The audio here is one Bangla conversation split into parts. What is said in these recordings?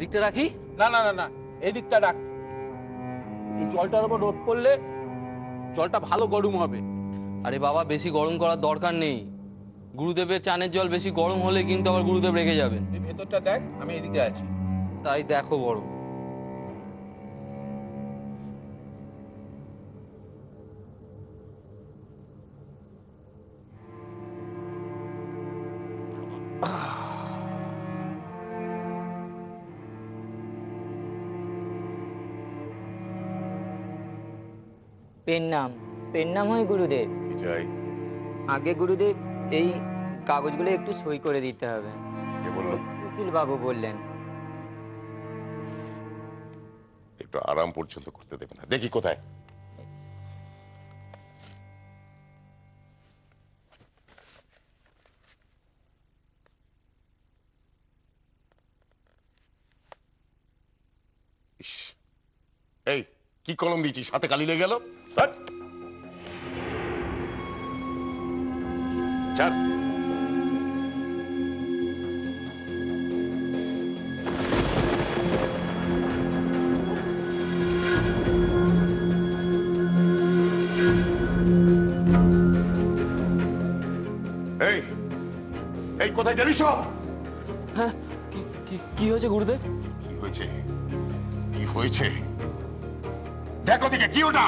এদিকটা রাখি? না না না না, এই দিকটা রাখ। এই জলটার উপর রোদ পড়লে জলটা ভালো গরম হবে। আরে বাবা, বেশি গরম করার দরকার নেই। গুরুদেবের চানের জল বেশি গরম হলে কিন্তু আবার গুরুদেব রেগে যাবেন। তুই ভেতরটা দেখ, আমি এদিকে আছি। তাই দেখো বড়। পেন নাম হয় গুরুদেব। চাই আগে গুরুদেব এই কাগজগুলো একটু সই করে দিতে হবে। কে বললো? উকিল বাবু বললেন। একটু আরাম পর্যন্ত করতে দেবে না? দেখি কোথায়। ইস, এই কি কলম দিয়েছিস, হাতে কালি লেগে গেল। হাট। ছাড়। এই এই কোথায় গেলি সব? হ্যাঁ, কি হয়েছে গুরুদেব? কি হয়েছে? কি হয়েছে? দেখো দিকে, কি ওটা?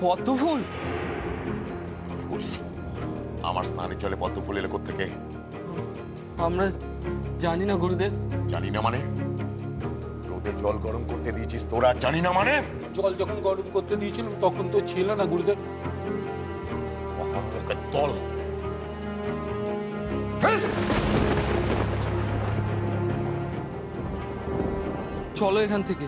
পদ্ম ফুল। আমার স্নানের জলে পদ্ম ফুল এলো কোত্থেকে? আমরা জানি না গুরুদেব। জানি না মানে? রোদে জল গরম করতে দিয়েছিস তোরা, জানি না মানে? জল যখন গরম করতে দিয়েছিলাম তখন তো ছিল না গুরুদেব। অহংকার দল। চলো এখান থেকে।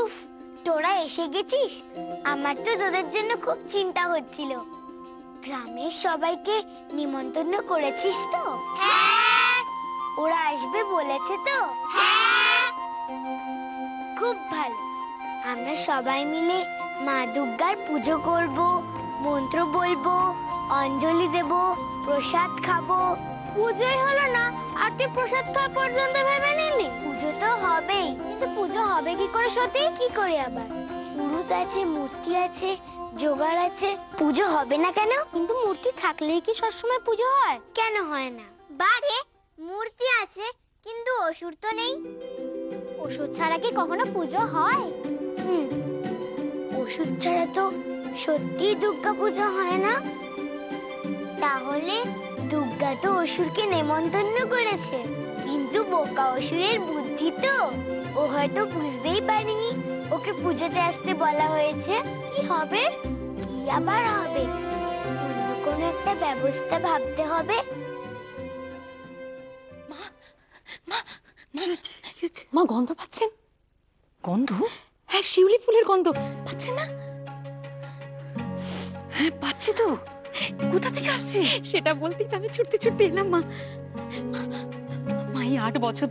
উফ, তোরা এসে গেছিস। আমার তো তোদের জন্য খুব চিন্তা হচ্ছিল। গ্রামের সবাইকে নিমন্ত্রণ করেছিস তো? হ্যাঁ। ওরা আসবে বলেছে তো? হ্যাঁ। খুব ভালো। আমরা সবাই মিলে মা দুর্গার পুজো করব, মন্ত্র বলবো, অঞ্জলি দেব, প্রসাদ খাবো। পুজোই হলো না আর তুই প্রসাদ খাওয়া পর্যন্ত ভেবে নিলি? পুজো তো হবেই, কিন্তু পুজো হবে কি করে সত্যি? কি করে আবার? পুরুত আছে, মূর্তি আছে, জোগাড় আছে, পুজো হবে না কেন? কিন্তু মূর্তি থাকলেই কি সবসময় পুজো হয়? কেন হয় না? বারে মূর্তি আছে কিন্তু অসুর তো নেই। অসুর ছাড়া কি কখনো পুজো হয়? ওষুধ ছাড়া তো সত্যি দুর্গা পুজো হয় না। তাহলে দুর্গা তো অসুরকে নেমন্তন্ন করেছে, কিন্তু বোকা অসুরের বুদ্ধি তো, ও হয়তো বুঝতেই পারেনি ওকে পুজোতে আসতে বলা হয়েছে। কি হবে? কি আবার হবে? অন্য কোনো একটা ব্যবস্থা ভাবতে হবে। মা গন্ধ পাচ্ছেন? গন্ধ? হ্যাঁ, শিউলি ফুলের গন্ধ পাচ্ছেন না? হ্যাঁ পাচ্ছি তো। কোথা থেকে আসছে? সেটা বলতেই তো আমি ছুটতে ছুটতে এলাম। মা এই 8 বছর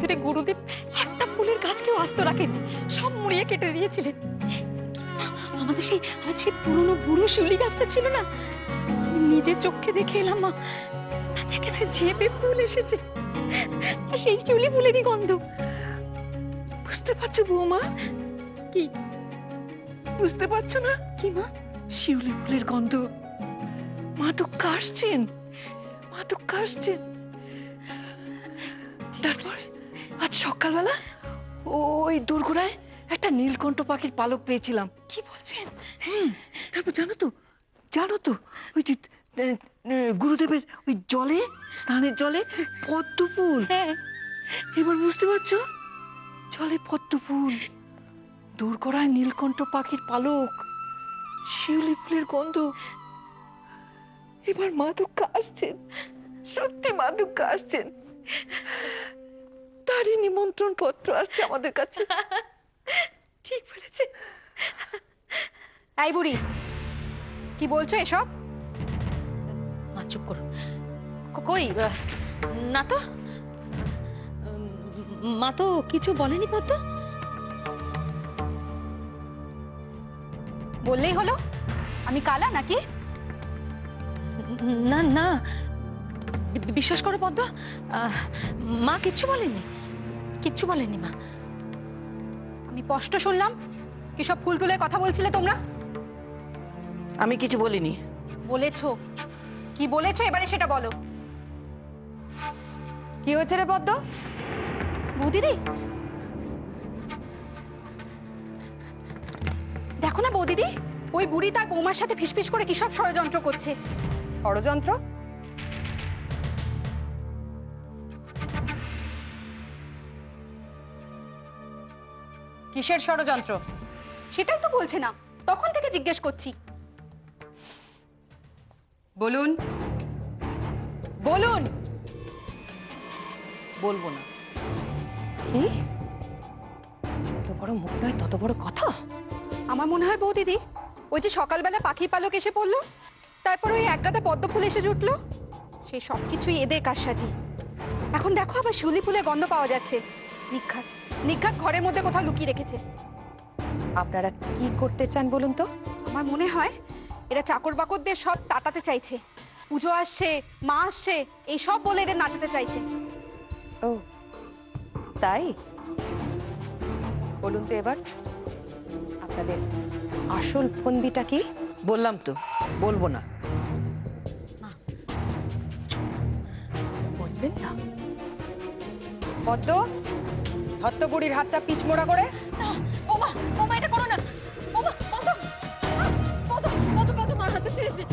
ধরে গুরুদেব একটা ফুলের গাছকেও আস্ত রাখেননি, সব মুড়িয়ে কেটে দিয়েছিলেন। আমাদের সেই পুরনো বুড়ো শিউলি গাছটা ছিল না, আমি নিজের চোখে দেখে এলাম মা, তাতে একেবারে ঝেপে ফুল এসেছে, আর সেই শিউলি ফুলেরই গন্ধ। বুঝতে পারছো বৌমা? কি বুঝতে পারছো না? কি মা? শিউলি ফুলের গন্ধ। মা তো কাশছেন। তারপর আজ সকালবেলা ওই দোরগোড়ায় একটা নীলকণ্ঠ পাখির পালক পেয়েছিলাম। কি বলছেন? তারপর জানো তো ওই যে গুরুদেবের ওই জলে, স্নানের জলে পদ্ম ফুল। এবার বুঝতে পারছো? জলে পদ্ম ফুল, দোরগোড়ায় নীলকণ্ঠ পাখির পালক, শিউলি ফুলের গন্ধ। এবার মা দুর্গা আসছেন, সত্যি মা দুর্গা আসছেন, তারই নিমন্ত্রণ পত্র আসছে আমাদের কাছে। ঠিক বলেছে। এই বুড়ি, কি বলছো এসব? মা চুপ করো। কই না তো, মা তো কিছু বলেনি পদ্ম। বললেই হলো আমি কালা নাকি? না না, বিশ্বাস করো পদ্ম, মা কিচ্ছু বলেনি, কিচ্ছু বলেনি মা। আমি স্পষ্ট শুনলাম কি সব ফুল টুলের কথা বলছিলে তোমরা। আমি কিছু বলিনি। বলেছো, কি বলেছো এবারে সেটা বলো। কি হয়েছে রে পদ্ম? বৌদিদি, দেখো না বৌদিদি, ওই বুড়ি তার বৌমার সাথে ফিসফিস করে কি সব ষড়যন্ত্র করছে। ষড়যন্ত্র? কিসের ষড়যন্ত্র সেটাই তো বলছে না, তখন থেকে জিজ্ঞেস করছি। বলুন বলুন। বলবো না। কি? যত বড় মুখ নয় তত বড় কথা। আমার মনে হয় বৌদিদি, ওই যে সকালবেলা পাখি পালক এসে পড়লো, তারপর ওই একগাদা পদ্ম ফুল এসে জুটলো, সেই সব কিছুই এদের কারসাজি। এখন দেখো আবার শিউলি ফুলের গন্ধ পাওয়া যাচ্ছে। নিখাত নিখাত ঘরের মধ্যে কোথাও লুকিয়ে রেখেছে। আপনারা কি করতে চান বলুন তো? আমার মনে হয় এরা চাকর বাকরদের সব তাতাতে চাইছে। পুজো আসছে, মা আসছে, এই সব বলে এদের নাচাতে চাইছে। ও তাই? বলুন তো এবার আপনাদের আসল ফন্দিটা কি? বললাম তো বলবো না। বলবেন না? পদ্ম, হত্ত বুড়ির হাতটা পিচমোড়া করে। ওমা ওমা, এটা করো না। ওমা পদ্ম, পদ্ম পদ্ম পদ্ম, মার হাতে ছেড়ে দে।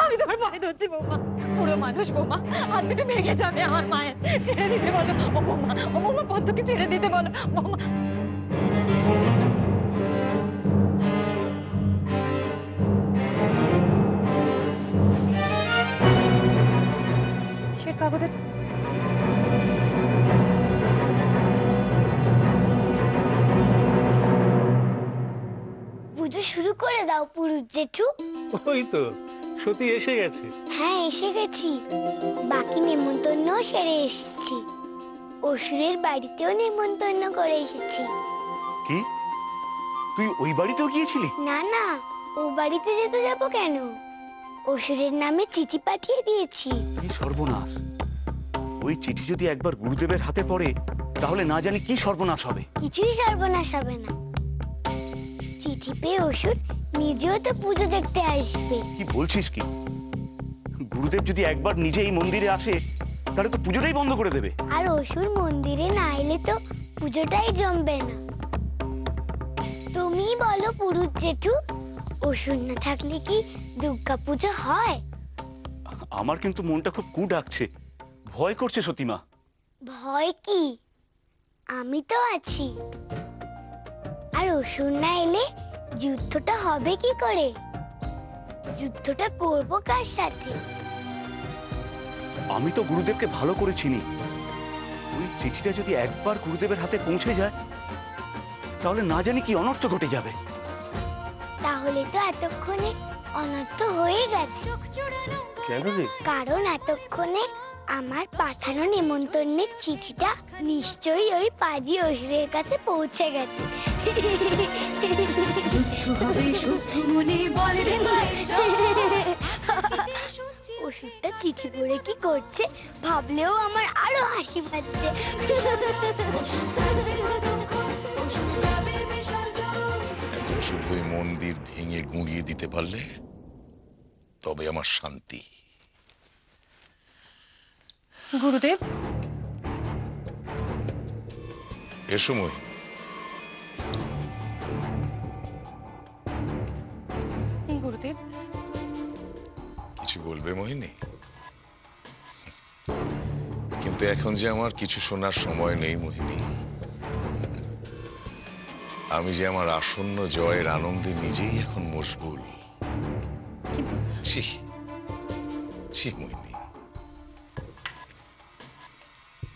আমি তোমার পায়ে ধরছি বৌমা, পুরো মানুষ বৌমা, হাত দুটো ভেঙে যাবে আমার মায়ের। ছেড়ে দিতে বলো ও বৌমা, ও বৌমা পদ্মকে ছেড়ে দিতে বলো বৌমা। সে কাগজে পুজো শুরু করে দাও পুরুষ জেঠু। ওই তো সতী এসে গেছে। হ্যাঁ এসে গেছি, বাকি নেমন্তন্ন সেরে এসেছি, অসুরের বাড়িতেও নেমন্তন্ন করে এসেছি। কি তুই ওই বাড়িতেও গিয়েছিলি? না না, ও বাড়িতে যেতে যাবো কেন, অসুরের নামে চিঠি পাঠিয়ে দিয়েছি। কি সর্বনাশ! ওই চিঠি যদি একবার গুরুদেবের হাতে পড়ে তাহলে না জানি কি সর্বনাশ হবে। কিছুই সর্বনাশ হবে না, চিঠি পেয়ে অসুর নিজেও তো পুজো দেখতে আসবে। কি বলছিস কি? গুরুদেব যদি একবার নিজে এই মন্দিরে আসে তাহলে তো পুজোটাই বন্ধ করে দেবে। আর অসুর মন্দিরে না এলে তো পুজোটাই জমবে না। তুমি বলো পুরুষ জেঠু, অসুর না থাকলে কি দুর্গা পুজো হয়? আমার কিন্তু মনটা খুব কু ডাকছে, ভয় করছে সতীমা। ভয় কি, আমি তো আছি। আর অসুর না এলে যুদ্ধটা হবে কি করে? যুদ্ধটা করব কার সাথে? আমি তো গুরুদেবকে ভালো করে চিনি। ওই চিঠিটা যদি একবার গুরুদেবের হাতে পৌঁছে যায় তাহলে না জানি কি অনর্থ ঘটে যাবে। তাহলে তো এতক্ষণে অনর্থ হয়ে গেছে। কেন রে? কারণ এতক্ষণে আমার পাঠানো নেমন্তন্নের চিঠিটা নিশ্চয়ই ওই পাজি অসুরের কাছে পৌঁছে গেছে। অসুরটা চিঠি পড়ে কি করছে ভাবলেও আমার আরো হাসি পাচ্ছে। এখন শুধু ওই মন্দির ভেঙে গুঁড়িয়ে দিতে পারলে তবে আমার শান্তি। গুরুদেব, এ সময় শুনবে মোহিনী? কিন্তু এখন যে আমার কিছু শোনার সময় নেই মোহিনী। আমি যে আমার আসন্ন জয়ের আনন্দে নিজেই এখন মশগুল। ছি ছি মোহিনী,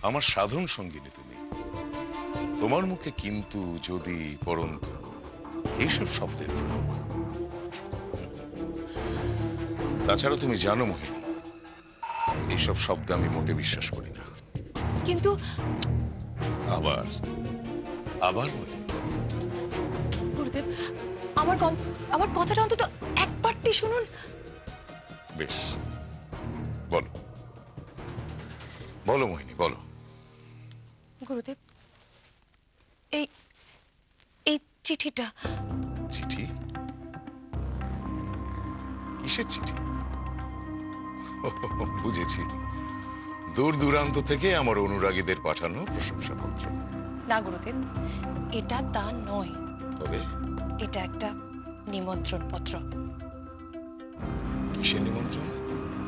আমার সাধন সঙ্গিনী তুমি। তোমার মুখে কিন্তু, যদি, পরন্তু এইসব শব্দের প্রয়োগ। তাছাড়া তুমি জানো মোহিনী, এইসব শব্দ আমি মোটে বিশ্বাস করি না। কিন্তু আবার আবার মোহিনী, গুরুদেব, আমার কথাটা অন্তত একবারটি শুনুন। বেশ, বলো বলো মোহিনী, বলো। গুরুদেব, এই এই চিঠিটা। চিঠি? কিসের চিঠি? বুঝেছি, দূর দূরান্ত থেকে আমার অনুরাগীদের পাঠানো প্রশংসাপত্র। না গুরুদেব, এটা তা নয়। তবে এটা একটা নিমন্ত্রণ পত্র। কিসের নিমন্ত্রণ?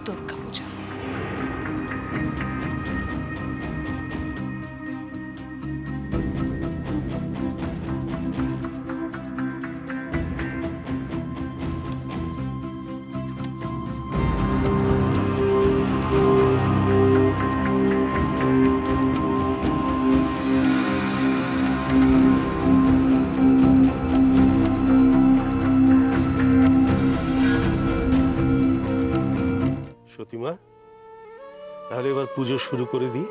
দুর্গা পূজা। সতীমা, তাহলে এবার পুজো শুরু করে দিই।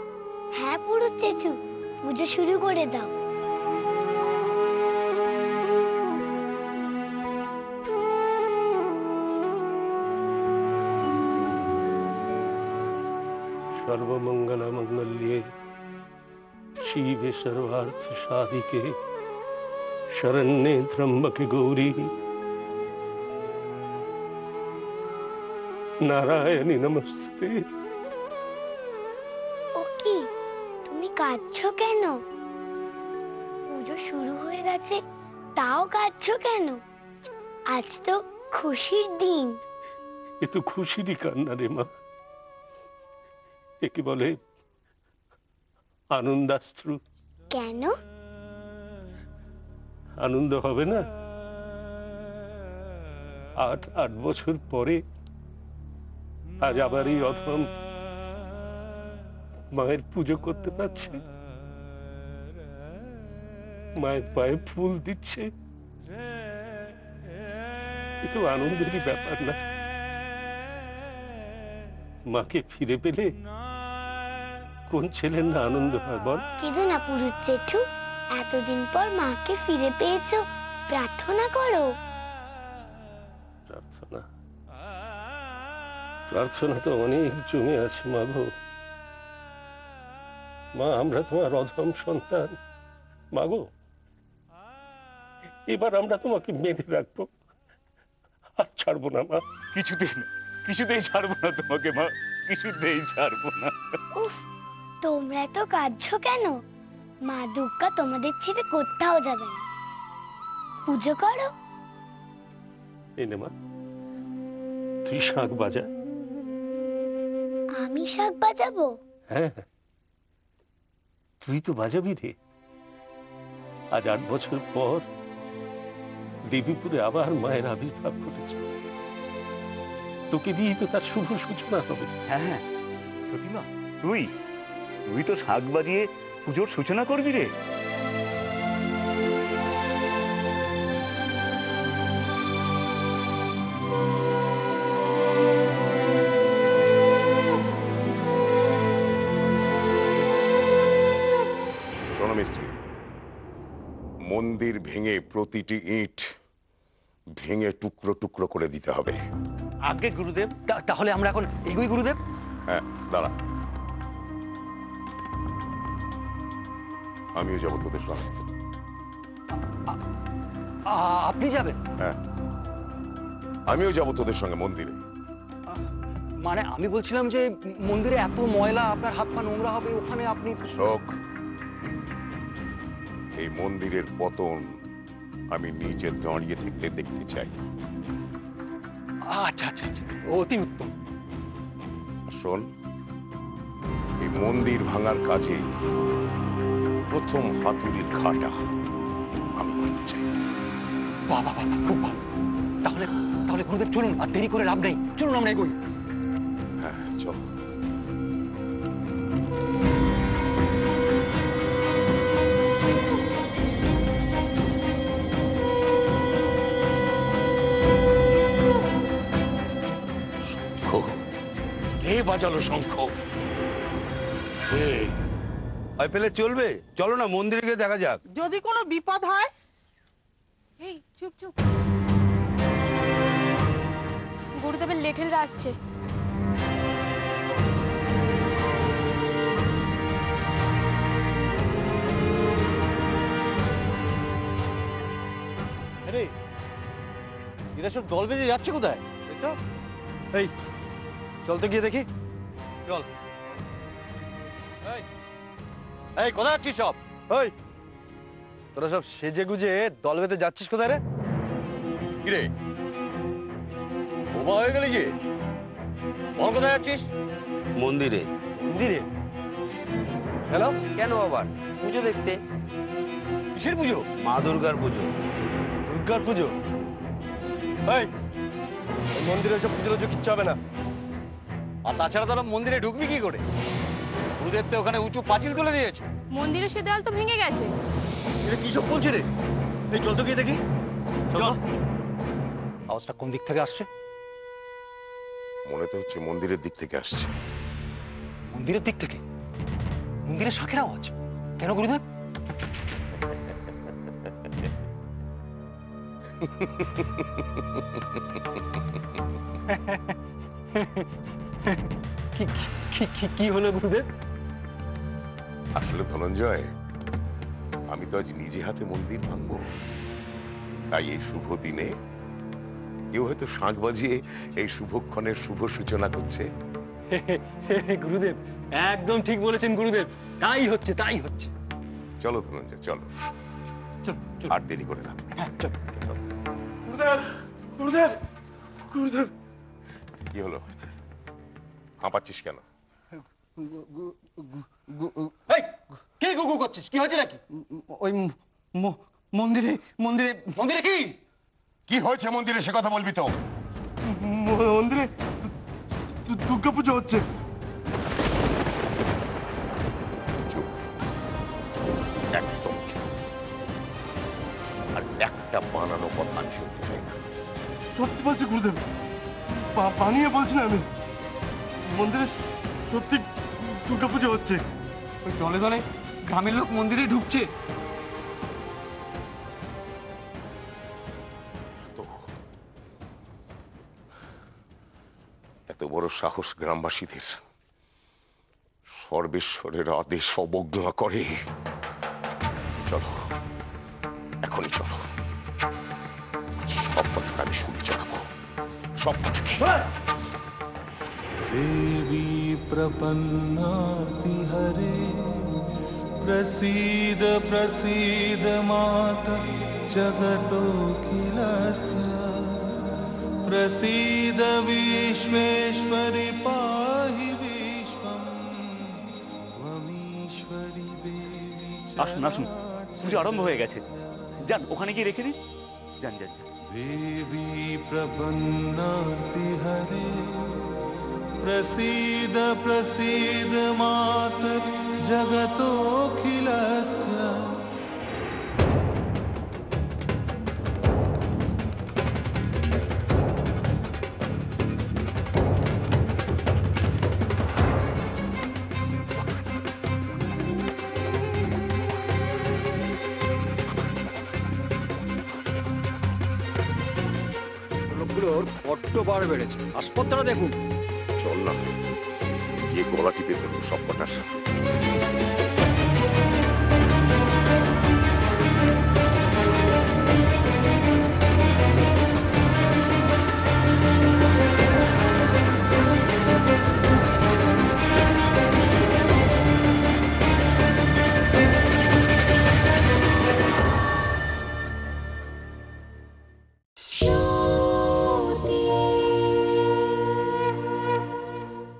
হ্যাঁ পুরুত জেঠু, পুজো শুরু করে দাও। সর্বমঙ্গল মঙ্গল্যে শিবে সর্বার্থ সাধিকে শরণ্যে ত্র্যম্বকে গৌরী নারায়ণী নমস্তে। ও কি, তুমি কাঁদছো কেন? পুজো শুরু হয়ে গেছে, তাও কাঁদছো কেন? আজ তো খুশির দিন। এ তো খুশিরই কান্না রে মা, একে বলে আনন্দাশ্রু। কেন? আনন্দ হবে না? ৮ বছর পরে আজ আবার এই অধম মায়ের পুজো করতে পারছে, মায়ের পায়ে ফুল দিচ্ছে। এ তো আনন্দেরই ব্যাপার না? মাকে ফিরে পেলে কোন ছেলের না আনন্দ হয় বল? কেঁদো না পুরুত জেঠু, এতদিন পর মাকে ফিরে পেয়েছো, প্রার্থনা করো। প্রার্থনা প্রার্থনা তো অনেক জমে আছে মা গো। মা, আমরা তোমার অধম সন্তান মা গো। এবার আমরা তোমাকে বেঁধে রাখবো, আর ছাড়বো না মা। কিছুতেই না, কিছুতেই ছাড়বো না তোমাকে মা, কিছুতেই ছাড়বো না। উফ, তোমরা তো কাঁদছো কেন? মা দুর্গা তোমাদের ছেড়ে কোথাও যাবে না। পুজো করো। এনে মা, তুই শাঁখ বাজা। আমি শাক বাজাবো? হ্যাঁ, তুই তো বাজাবি রে। আজ ৮ বছর পর দেবীপুরে আবার মায়ের আবির্ভাব ঘটেছে, তোকে দিয়েই তো তার শুভ সূচনা হবে। হ্যাঁ হ্যাঁ, সতীমা, তুই তুই তো শাক বাজিয়ে পুজোর সূচনা করবি রে। শোনো মিস্ত্রি, মন্দির ভেঙে প্রতিটি ইট ভেঙে টুকরো টুকরো করে দিতে হবে। আগে গুরুদেব, তাহলে আমরা এখন এগোই গুরুদেব। হ্যাঁ, দাঁড়া, আমিও যাবো তোদের সঙ্গে। আপনি যাবেন? হ্যাঁ, আমিও যাবো তোদের সঙ্গে মন্দিরে। মানে আমি বলছিলাম যে মন্দিরে এত ময়লা, আপনার হাত পা নোংরা হবে, ওখানে আপনি। শোক, এই মন্দিরের পতন আমি নিজে দাঁড়িয়ে থেকে দেখতে চাই। আচ্ছা আচ্ছা আচ্ছা, অতি উত্তম। শোন, এই মন্দির ভাঙার কাজে প্রথম হাতুড়ির ঘাটা আমি করতে চাই। বাবা বাবা, খুব ভালো। তাহলে তাহলে গুরুদেব চলুন, আর দেরি করে লাভ নেই, চলুন আমরা এগোই। হ্যাঁ চল। কে বাজালো শঙ্খ? ভয় পেলে চলবে, চলো না মন্দিরে গিয়ে দেখা যাক। যদি কোনো বিপদ হয়। এই চুপ চুপ, গুরুদেবের লেঠেলরা আসছে। আরে এরা সব দল বেঁধে যাচ্ছে কোথায়? এই চল তো গিয়ে দেখি, চল। এই কোথায় যাচ্ছিস সব? ওই তোরা সব সেজে গুজে দল বেঁধে যাচ্ছিস কোথায় রে? কিরে বোবা হয়ে গেলি কি? বল কোথায় যাচ্ছিস? মন্দিরে। মন্দিরে? কেন? কেন আবার? পুজো দেখতে। কিসের পুজো? মা দুর্গার পুজো। দুর্গার পুজো? এই মন্দিরে সব পুজো টুজো কিচ্ছু হবে না। আর তাছাড়া তোরা মন্দিরে ঢুকবি কি করে? গুরুদেব তো ওখানে উঁচু পাঁচিল তুলে দিয়েছে। মন্দিরের সে দেয়াল তো ভেঙে গেছে। এটা কি সব বলছে রে? এই চল তো গিয়ে দেখি, চল। আওয়াজটা কোন দিক থেকে আসছে? মনে তো হচ্ছে মন্দিরের দিক থেকে আসছে। মন্দিরের দিক থেকে? মন্দিরের শাঁখের আওয়াজ? কেন গুরুদেব? কি হলো গুরুদেব? আসলে ধনঞ্জয়, আমি তো আজ নিজে হাতে মন্দির ভাঙবো। তাই এই শুভ দিনে কেউ হয়তো শাঁখ বাজিয়ে এই শুভক্ষণের শুভ সূচনা করছে। গুরুদেব একদম ঠিক বলেছেন গুরুদেব, তাই হচ্ছে তাই হচ্ছে। চলো ধনঞ্জয়, চলো। আর দেরি করে লাভ নেই। গুরুদেব গুরুদেব গুরুদেব। কি হলো? হাঁপাচ্ছিস কেন? এই কি গুগু করছিস? কি হয়েছে নাকি? ওই মন্দিরে মন্দিরে মন্দিরে কি কি হয়েছে মন্দিরে সে কথা বলবি তো? মন্দিরে দুর্গা পুজো হচ্ছে। চুপ, একদম চুপ। আর একটা বানানো কথা আমি শুনতে চাই না। সত্যি বলছি গুরুদেব, বানিয়ে বলছি না আমি। মন্দিরে সত্যি দুর্গা পুজো হচ্ছে। ওই দলে দলে গ্রামের লোক মন্দিরে ঢুকছে। এত বড় সাহস গ্রামবাসীদের! সর্বেশ্বরের আদেশ অবজ্ঞা করে। চলো, এখনই চলো। সব কথাটা আমি শুনে চালাবো, সব কথাকে। देवी प्रपन्नार्ति हरे प्रसीद प्रसीद माता जगतोऽखिलस्य प्रसीद विश्वेश्वरि पाहि विश्वं त्वमीश्वरि देवी। আসুন আসুন, পুজো আরম্ভ হয়ে গেছে। যান ওখানে গিয়ে রেখে দিন। যান যান। देवी प्रपन्नार्ति हरे प्रसीद प्रसीद मातर जगतोऽखिलस्य। লোকগুলোর বড্ড বার বেড়েছে। আসপত্রটা দেখুন। চল না, গিয়ে গলা টিপে ধরবো সব কটার।